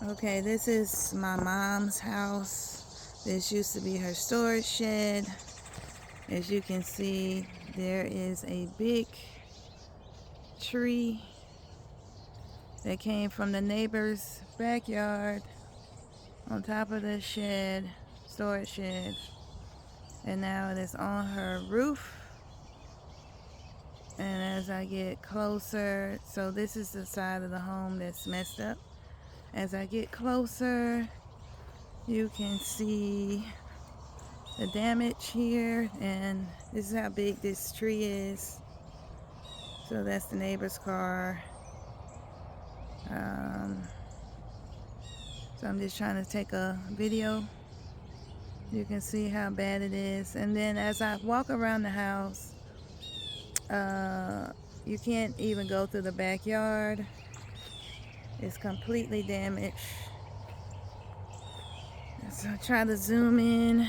Okay, this is my mom's house. This used to be her storage shed. As you can see, there is a big tree that came from the neighbor's backyard on top of the shed, storage shed. And now it is on her roof. And as I get closer, so this is the side of the home that's messed up. As I get closer, you can see the damage here, and this is how big this tree is. So that's the neighbor's car. So I'm just trying to take a video. You can see how bad it is. And then as I walk around the house, you can't even go through the backyard. It's completely damaged. So I try to zoom in.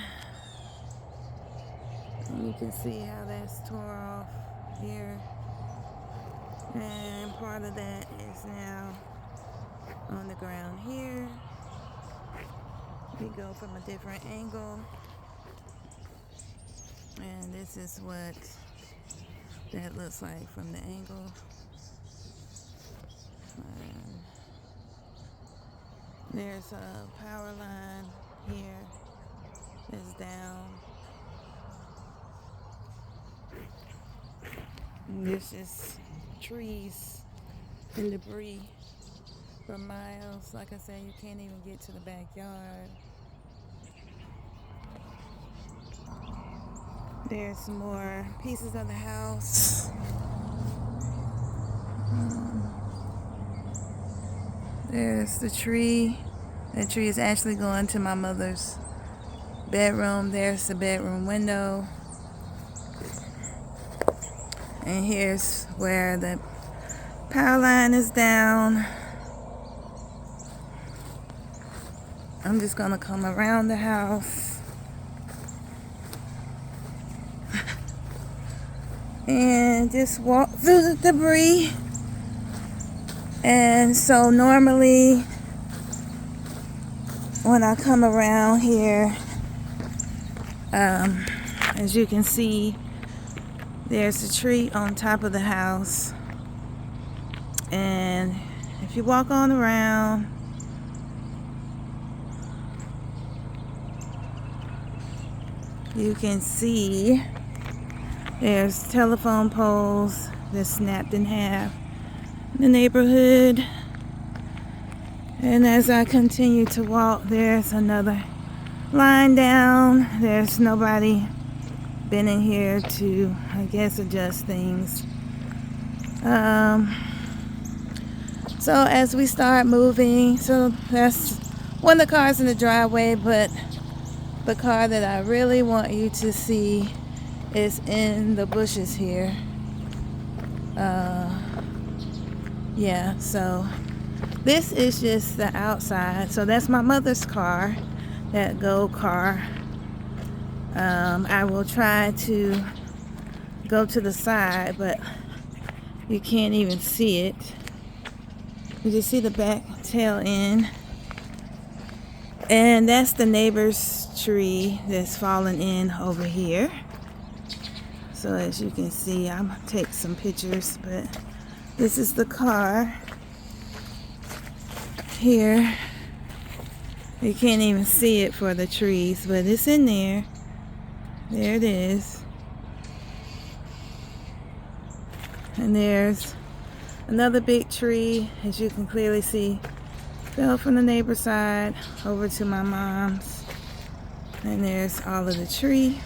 You can see how that's tore off here. And part of that is now on the ground here. We go from a different angle. And this is what that looks like from the angle. There's a power line here that's down. There's just trees and debris for miles. Like I said, you can't even get to the backyard. There's some more pieces of the house. There's the tree. That tree is actually going to my mother's bedroom. There's the bedroom window. And here's where the power line is down. I'm just gonna come around the house and just walk through the debris. And so normally when I come around here, as you can see, there's a tree on top of the house. And if you walk on around, you can see there's telephone poles that snapped in half in the neighborhood. And as I continue to walk, there's another line down. There's nobody been in here to, I guess, adjust things. So as we start moving, so that's one of the cars in the driveway, but the car that I really want you to see is in the bushes here. Yeah, so this is just the outside. So that's my mother's car, that gold car. I will try to go to the side, but you can't even see it. You just see the back tail end. And that's the neighbor's tree that's fallen in over here. So as you can see, I'm gonna take some pictures, but this is the car here. You can't even see it for the trees, but it's in there. There it is. And there's another big tree, as you can clearly see, fell from the neighbor's side over to my mom's. And there's all of the tree.